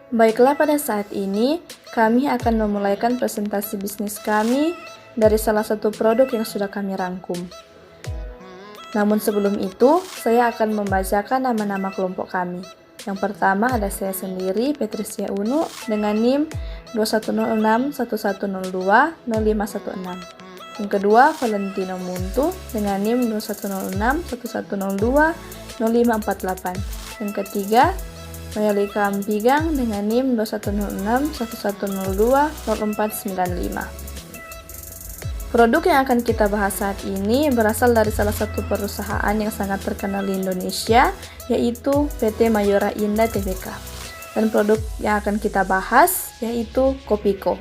Baiklah, pada saat ini kami akan memulaikan presentasi bisnis kami dari salah satu produk yang sudah kami rangkum. Namun sebelum itu, saya akan membacakan nama-nama kelompok kami. Yang pertama ada saya sendiri, Patricia Unu, dengan NIM 210611020516. Yang kedua, Valentino Muntu dengan NIM 210611020548. Yang ketiga, Mayalika Ampigang dengan NIM 210611020495. Produk yang akan kita bahas saat ini berasal dari salah satu perusahaan yang sangat terkenal di Indonesia, yaitu PT Mayora Indah Tbk. Dan produk yang akan kita bahas yaitu Kopiko.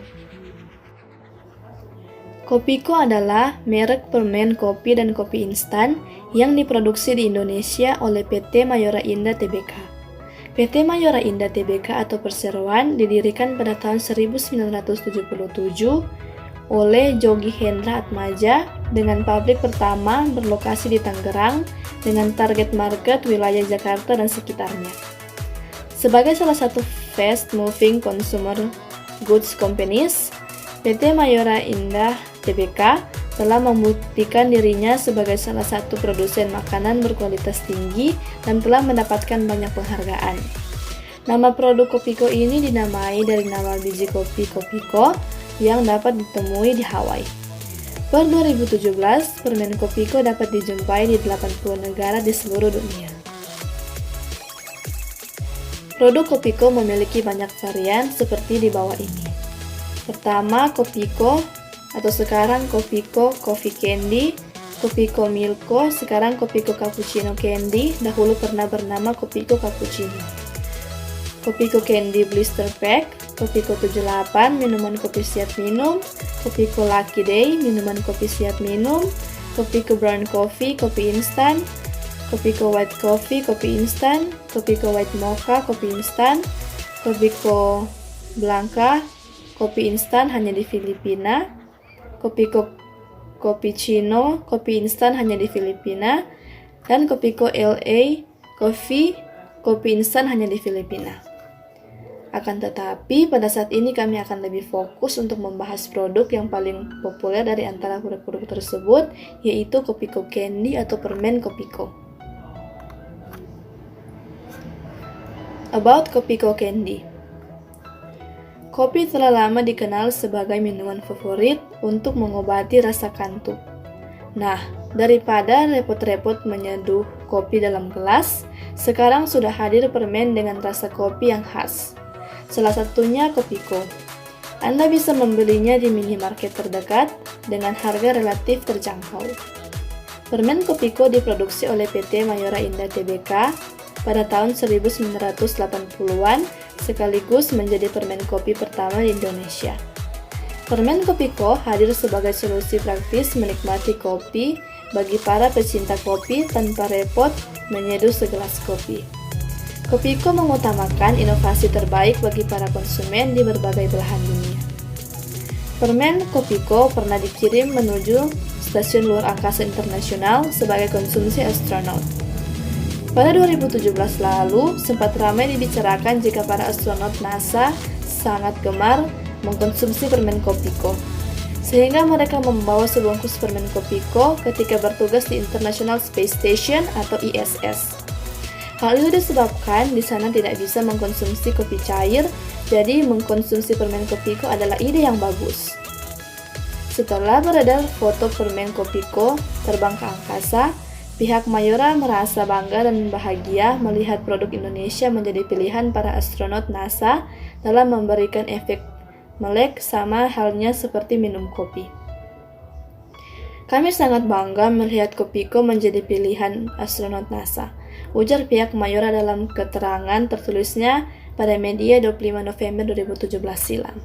Kopiko adalah merek permen kopi dan kopi instan yang diproduksi di Indonesia oleh PT Mayora Indah Tbk. PT Mayora Indah Tbk atau perseroan didirikan pada tahun 1977 oleh Jogi Hendra Atmaja dengan pabrik pertama berlokasi di Tangerang dengan target market wilayah Jakarta dan sekitarnya. Sebagai salah satu fast moving consumer goods companies, PT Mayora Indah Tbk telah membuktikan dirinya sebagai salah satu produsen makanan berkualitas tinggi dan telah mendapatkan banyak penghargaan. Nama produk Kopiko ini dinamai dari nama biji kopi Kopiko yang dapat ditemui di Hawaii. Per 2017, permen Kopiko dapat dijumpai di 80 negara di seluruh dunia. Produk Kopiko memiliki banyak varian seperti di bawah ini. Pertama, Kopiko atau sekarang Kopiko Coffee Candy, Kopiko Milko, sekarang Kopiko Cappuccino Candy, dahulu pernah bernama Kopiko Cappuccino. Kopiko Candy Blister Pack, Kopiko 78, minuman kopi siap minum, Kopiko Lucky Day, minuman kopi siap minum, Kopiko Brown Coffee, kopi instan, Kopiko White Coffee, kopi instan, Kopiko White Mocha, kopi instan, Kopiko Blanca, kopi instan hanya di Filipina, Kopiko Cappuccino, kopi instan hanya di Filipina, dan Kopiko LA Coffee, kopi instan hanya di Filipina. Akan tetapi, pada saat ini kami akan lebih fokus untuk membahas produk yang paling populer dari antara produk-produk tersebut, yaitu Kopiko Candy atau permen Kopiko. About Kopiko Candy. Kopi telah lama dikenal sebagai minuman favorit untuk mengobati rasa kantuk. Nah, daripada repot-repot menyeduh kopi dalam gelas, sekarang sudah hadir permen dengan rasa kopi yang khas. Salah satunya Kopiko. Anda bisa membelinya di minimarket terdekat dengan harga relatif terjangkau. Permen Kopiko diproduksi oleh PT Mayora Indah Tbk pada tahun 1980-an sekaligus menjadi permen kopi pertama di Indonesia. Permen Kopiko hadir sebagai solusi praktis menikmati kopi bagi para pecinta kopi tanpa repot menyeduh segelas kopi. Kopiko mengutamakan inovasi terbaik bagi para konsumen di berbagai belahan dunia. Permen Kopiko pernah dikirim menuju Stasiun Luar Angkasa Internasional sebagai konsumsi astronot. Pada 2017 lalu, sempat ramai dibicarakan jika para astronot NASA sangat gemar mengkonsumsi permen Kopiko, sehingga mereka membawa sebungkus permen Kopiko ketika bertugas di International Space Station atau ISS. Hal itu disebabkan di sana tidak bisa mengkonsumsi kopi cair, jadi mengkonsumsi permen Kopiko adalah ide yang bagus. Setelah beredar foto permen Kopiko terbang ke angkasa, pihak Mayora merasa bangga dan bahagia melihat produk Indonesia menjadi pilihan para astronot NASA dalam memberikan efek melek sama halnya seperti minum kopi. Kami sangat bangga melihat Kopiko menjadi pilihan astronot NASA, ujar pihak Mayora dalam keterangan tertulisnya pada media 25 November 2017 silam.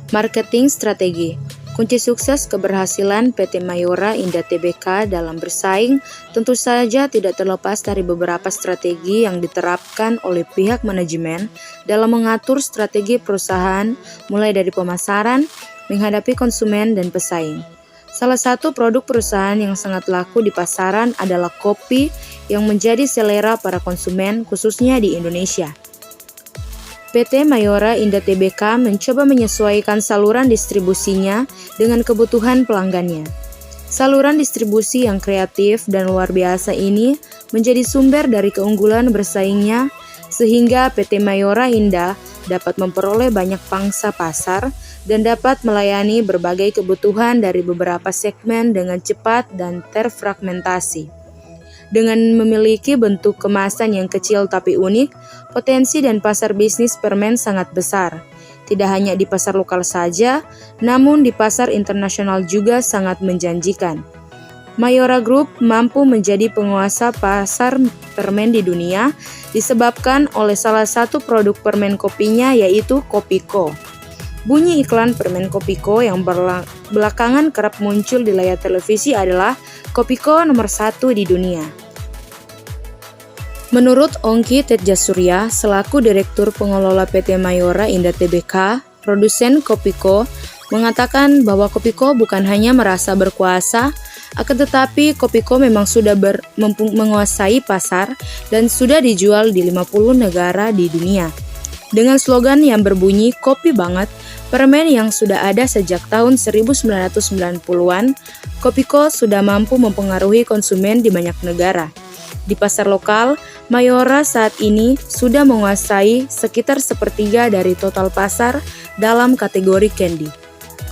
Marketing strategi. Kunci sukses keberhasilan PT Mayora Indah Tbk dalam bersaing tentu saja tidak terlepas dari beberapa strategi yang diterapkan oleh pihak manajemen dalam mengatur strategi perusahaan mulai dari pemasaran, menghadapi konsumen dan pesaing. Salah satu produk perusahaan yang sangat laku di pasaran adalah kopi yang menjadi selera para konsumen khususnya di Indonesia. PT Mayora Indah Tbk mencoba menyesuaikan saluran distribusinya dengan kebutuhan pelanggannya. Saluran distribusi yang kreatif dan luar biasa ini menjadi sumber dari keunggulan bersaingnya sehingga PT Mayora Indah dapat memperoleh banyak pangsa pasar dan dapat melayani berbagai kebutuhan dari beberapa segmen dengan cepat dan terfragmentasi. Dengan memiliki bentuk kemasan yang kecil tapi unik, potensi dan pasar bisnis permen sangat besar. Tidak hanya di pasar lokal saja, namun di pasar internasional juga sangat menjanjikan. Mayora Group mampu menjadi penguasa pasar permen di dunia disebabkan oleh salah satu produk permen kopinya yaitu Kopiko. Bunyi iklan permen Kopiko yang belakangan kerap muncul di layar televisi adalah Kopiko nomor 1 di dunia. Menurut Ongki Tedjasurya, selaku Direktur Pengelola PT Mayora Indah Tbk, produsen Kopiko, mengatakan bahwa Kopiko bukan hanya merasa berkuasa, akan tetapi Kopiko memang sudah menguasai pasar dan sudah dijual di 50 negara di dunia. Dengan slogan yang berbunyi "Kopi banget", permen yang sudah ada sejak tahun 1990-an, Kopiko sudah mampu mempengaruhi konsumen di banyak negara. Di pasar lokal, Mayora saat ini sudah menguasai sekitar sepertiga dari total pasar dalam kategori candy.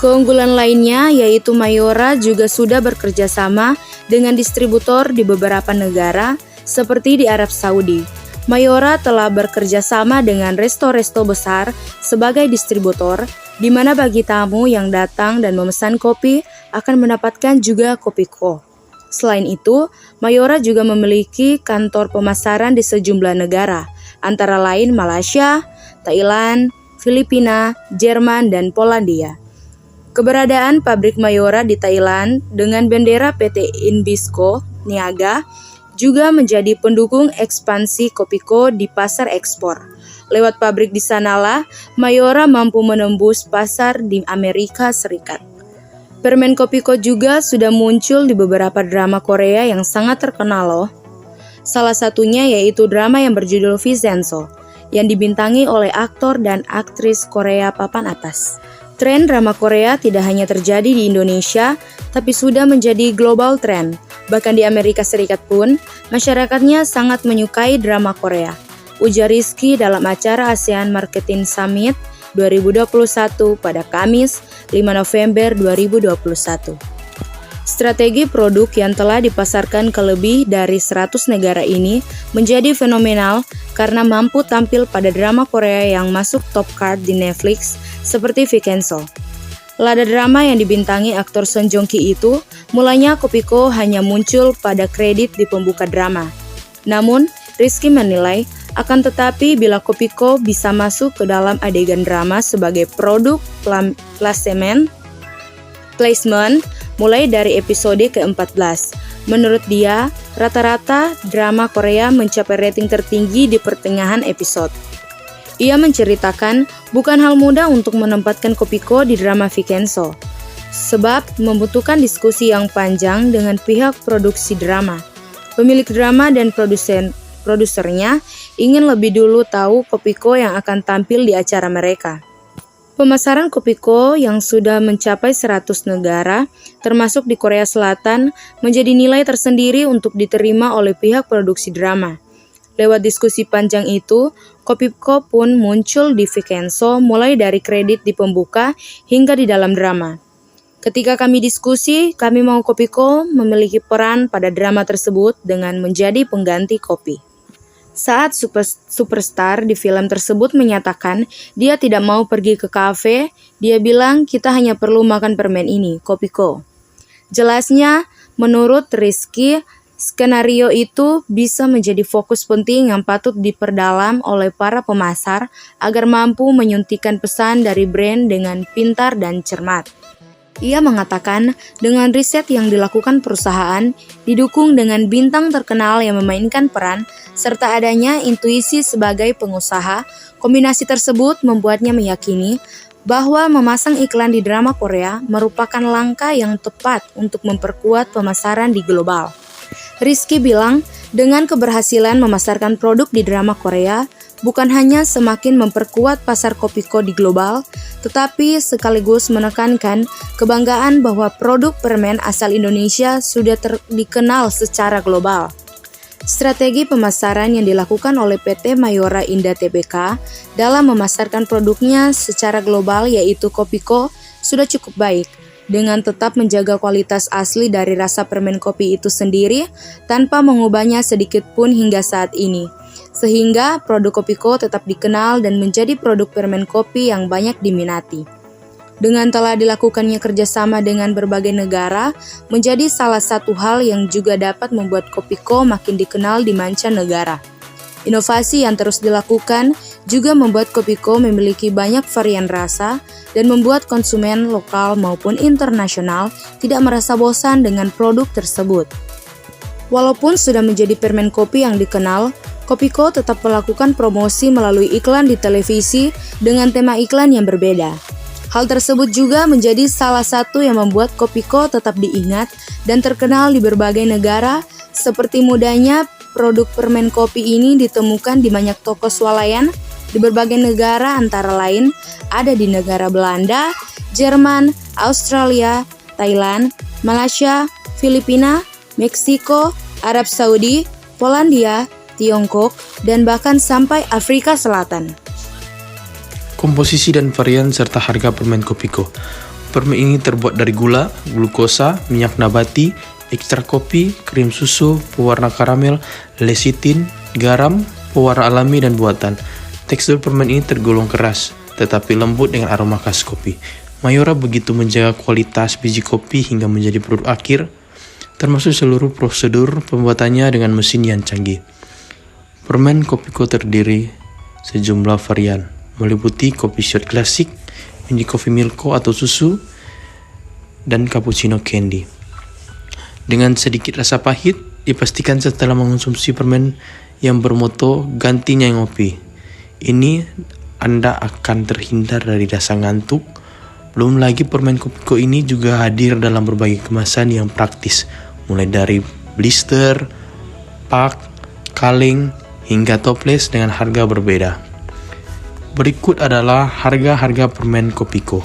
Keunggulan lainnya yaitu Mayora juga sudah bekerja sama dengan distributor di beberapa negara seperti di Arab Saudi. Mayora telah bekerja sama dengan resto-resto besar sebagai distributor, di mana bagi tamu yang datang dan memesan kopi akan mendapatkan juga Kopiko. Selain itu, Mayora juga memiliki kantor pemasaran di sejumlah negara, antara lain Malaysia, Thailand, Filipina, Jerman, dan Polandia. Keberadaan pabrik Mayora di Thailand dengan bendera PT Inbisco Niaga juga menjadi pendukung ekspansi Kopiko di pasar ekspor. Lewat pabrik di sanalah, Mayora mampu menembus pasar di Amerika Serikat. Permen Kopiko juga sudah muncul di beberapa drama Korea yang sangat terkenal loh. Salah satunya yaitu drama yang berjudul Vincenzo, yang dibintangi oleh aktor dan aktris Korea papan atas. Tren drama Korea tidak hanya terjadi di Indonesia, tapi sudah menjadi global trend. Bahkan di Amerika Serikat pun, masyarakatnya sangat menyukai drama Korea. Ujar Rizky dalam acara ASEAN Marketing Summit 2021 pada Kamis 5 November 2021. Strategi produk yang telah dipasarkan ke lebih dari 100 negara ini menjadi fenomenal karena mampu tampil pada drama Korea yang masuk top card di Netflix seperti Vincenzo. Lada drama yang dibintangi aktor Song Joong Ki itu, mulanya Kopiko hanya muncul pada kredit di pembuka drama. Namun, Rizky menilai, akan tetapi bila Kopiko bisa masuk ke dalam adegan drama sebagai produk placement mulai dari episode ke-14. Menurut dia, rata-rata drama Korea mencapai rating tertinggi di pertengahan episode. Ia menceritakan bukan hal mudah untuk menempatkan Kopiko di drama Vincenzo, sebab membutuhkan diskusi yang panjang dengan pihak produksi drama. Pemilik drama dan produsernya ingin lebih dulu tahu Kopiko yang akan tampil di acara mereka. Pemasaran Kopiko yang sudah mencapai 100 negara, termasuk di Korea Selatan, menjadi nilai tersendiri untuk diterima oleh pihak produksi drama. Lewat diskusi panjang itu, Kopiko pun muncul di Vincenzo mulai dari kredit di pembuka hingga di dalam drama. Ketika kami diskusi, kami mau Kopiko memiliki peran pada drama tersebut dengan menjadi pengganti kopi. Saat superstar di film tersebut menyatakan dia tidak mau pergi ke kafe, dia bilang kita hanya perlu makan permen ini, Kopiko. Jelasnya, menurut Rizky, skenario itu bisa menjadi fokus penting yang patut diperdalam oleh para pemasar agar mampu menyuntikkan pesan dari brand dengan pintar dan cermat. Ia mengatakan dengan riset yang dilakukan perusahaan, didukung dengan bintang terkenal yang memainkan peran, serta adanya intuisi sebagai pengusaha, kombinasi tersebut membuatnya meyakini bahwa memasang iklan di drama Korea merupakan langkah yang tepat untuk memperkuat pemasaran di global. Rizky bilang, dengan keberhasilan memasarkan produk di drama Korea, bukan hanya semakin memperkuat pasar Kopiko di global, tetapi sekaligus menekankan kebanggaan bahwa produk permen asal Indonesia sudah dikenal secara global. Strategi pemasaran yang dilakukan oleh PT Mayora Indah Tbk dalam memasarkan produknya secara global yaitu Kopiko sudah cukup baik, dengan tetap menjaga kualitas asli dari rasa permen kopi itu sendiri tanpa mengubahnya sedikit pun hingga saat ini. Sehingga produk Kopiko tetap dikenal dan menjadi produk permen kopi yang banyak diminati. Dengan telah dilakukannya kerjasama dengan berbagai negara, menjadi salah satu hal yang juga dapat membuat Kopiko makin dikenal di mancanegara. Inovasi yang terus dilakukan juga membuat Kopiko memiliki banyak varian rasa dan membuat konsumen lokal maupun internasional tidak merasa bosan dengan produk tersebut. Walaupun sudah menjadi permen kopi yang dikenal, Kopiko tetap melakukan promosi melalui iklan di televisi dengan tema iklan yang berbeda. Hal tersebut juga menjadi salah satu yang membuat Kopiko tetap diingat dan terkenal di berbagai negara, seperti mudahnya produk permen kopi ini ditemukan di banyak toko swalayan di berbagai negara antara lain ada di negara Belanda, Jerman, Australia, Thailand, Malaysia, Filipina, Meksiko, Arab Saudi, Polandia, Tiongkok, dan bahkan sampai Afrika Selatan. Komposisi dan varian serta harga permen Kopiko. Permen ini terbuat dari gula, glukosa, minyak nabati, ekstrak kopi, krim susu, pewarna karamel, lecitin, garam, pewarna alami dan buatan. Tekstur permen ini tergolong keras, tetapi lembut dengan aroma khas kopi. Mayora begitu menjaga kualitas biji kopi hingga menjadi produk akhir, termasuk seluruh prosedur pembuatannya dengan mesin yang canggih. Permen Kopiko terdiri sejumlah varian, meliputi kopi shot klasik, mini coffee milko atau susu, dan cappuccino candy. Dengan sedikit rasa pahit, dipastikan setelah mengonsumsi permen yang bermoto gantinya ngopi. Ini Anda akan terhindar dari rasa ngantuk. Belum lagi permen Kopiko ini juga hadir dalam berbagai kemasan yang praktis, mulai dari blister, pak, kaleng, hingga toples dengan harga berbeda. Berikut adalah harga-harga permen Kopiko.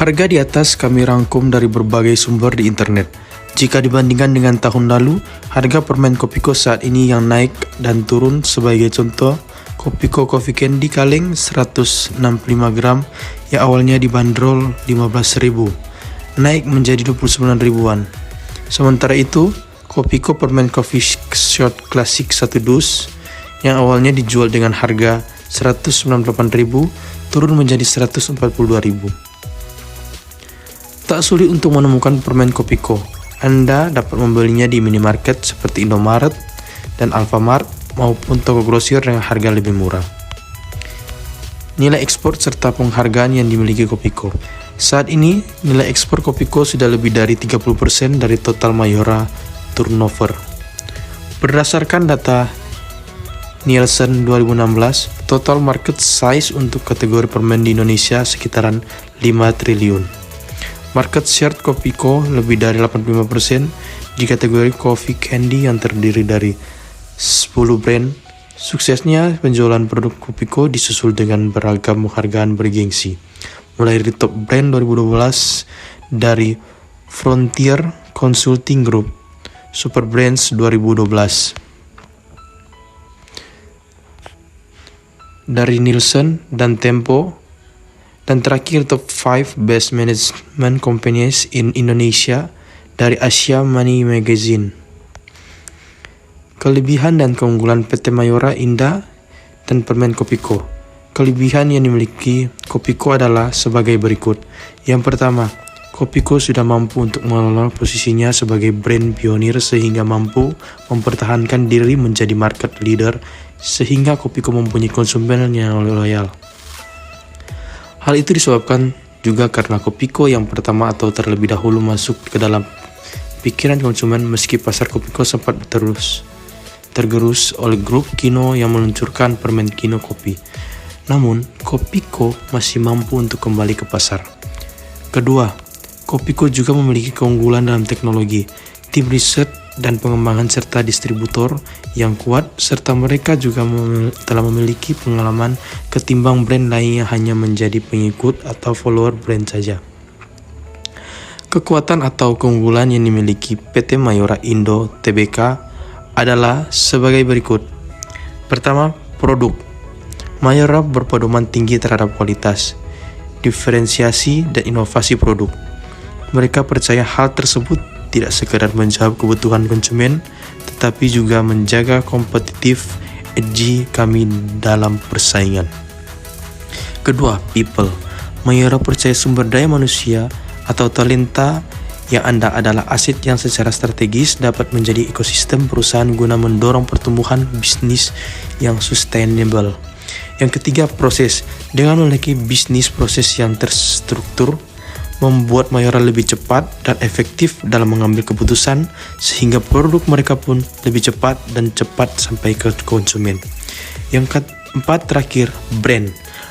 Harga di atas kami rangkum dari berbagai sumber di internet. Jika dibandingkan dengan tahun lalu, harga permen Kopiko saat ini yang naik dan turun sebagai contoh, Kopiko Coffee Candy kaleng 165 gram yang awalnya dibanderol 15.000, naik menjadi 29 ribuan. Sementara itu, Kopiko permen coffee shot klasik 1 dus yang awalnya dijual dengan harga 198.000 turun menjadi 142.000. Tak sulit untuk menemukan permen Kopiko. Anda dapat membelinya di minimarket seperti Indomaret dan Alfamart maupun toko grosir dengan harga lebih murah. Nilai ekspor serta penghargaan yang dimiliki Kopiko. Saat ini, nilai ekspor Kopiko sudah lebih dari 30% dari total Mayora turnover. Berdasarkan data Nielsen 2016, total market size untuk kategori permen di Indonesia sekitaran 5 triliun. Market share Kopiko lebih dari 85% di kategori coffee candy yang terdiri dari 10 brand. Suksesnya penjualan produk Kopiko disusul dengan beragam penghargaan bergengsi, mulai dari top brand 2012 dari Frontier Consulting Group, Super Brands 2012. Dari Nielsen dan Tempo, dan terakhir top 5 best management companies in Indonesia dari Asia Money Magazine. Kelebihan dan keunggulan PT Mayora Indah dan permen Kopiko. Kelebihan yang dimiliki Kopiko adalah sebagai berikut. Yang pertama, Kopiko sudah mampu untuk mengelola posisinya sebagai brand pionir sehingga mampu mempertahankan diri menjadi market leader sehingga Kopiko mempunyai konsumen yang loyal. Hal itu disebabkan juga karena Kopiko yang pertama atau terlebih dahulu masuk ke dalam pikiran konsumen meski pasar Kopiko sempat tergerus oleh grup Kino yang meluncurkan permen Kino Kopi. Namun, Kopiko masih mampu untuk kembali ke pasar. Kedua, Kopiko juga memiliki keunggulan dalam teknologi, tim riset dan pengembangan serta distributor yang kuat, serta mereka juga telah memiliki pengalaman ketimbang brand lain yang hanya menjadi pengikut atau follower brand saja. Kekuatan atau keunggulan yang dimiliki PT Mayora Indo Tbk adalah sebagai berikut. Pertama, produk. Mayora berpedoman tinggi terhadap kualitas, diferensiasi, dan inovasi produk. Mereka percaya hal tersebut tidak sekadar menjawab kebutuhan konsumen, tetapi juga menjaga kompetitif edge kami dalam persaingan. Kedua, people. Mayora percaya sumber daya manusia atau talenta yang Anda adalah aset yang secara strategis dapat menjadi ekosistem perusahaan guna mendorong pertumbuhan bisnis yang sustainable. Yang ketiga, proses. Dengan memiliki bisnis proses yang terstruktur, membuat Mayora lebih cepat dan efektif dalam mengambil keputusan, sehingga produk mereka pun lebih cepat dan cepat sampai ke konsumen. Yang keempat terakhir, brand.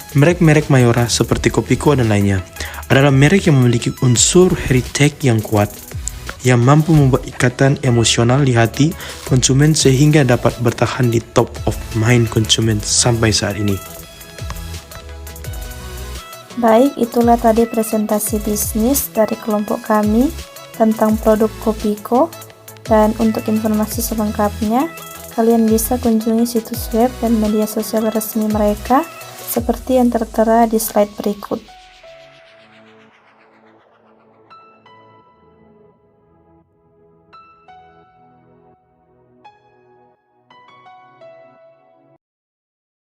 Merek-merek Mayora seperti Kopiko dan lainnya adalah merek yang memiliki unsur heritage yang kuat, yang mampu membuat ikatan emosional di hati konsumen sehingga dapat bertahan di top of mind konsumen sampai saat ini. Baik, itulah tadi presentasi bisnis dari kelompok kami tentang produk Kopiko. Dan untuk informasi selengkapnya, kalian bisa kunjungi situs web dan media sosial resmi mereka seperti yang tertera di slide berikut.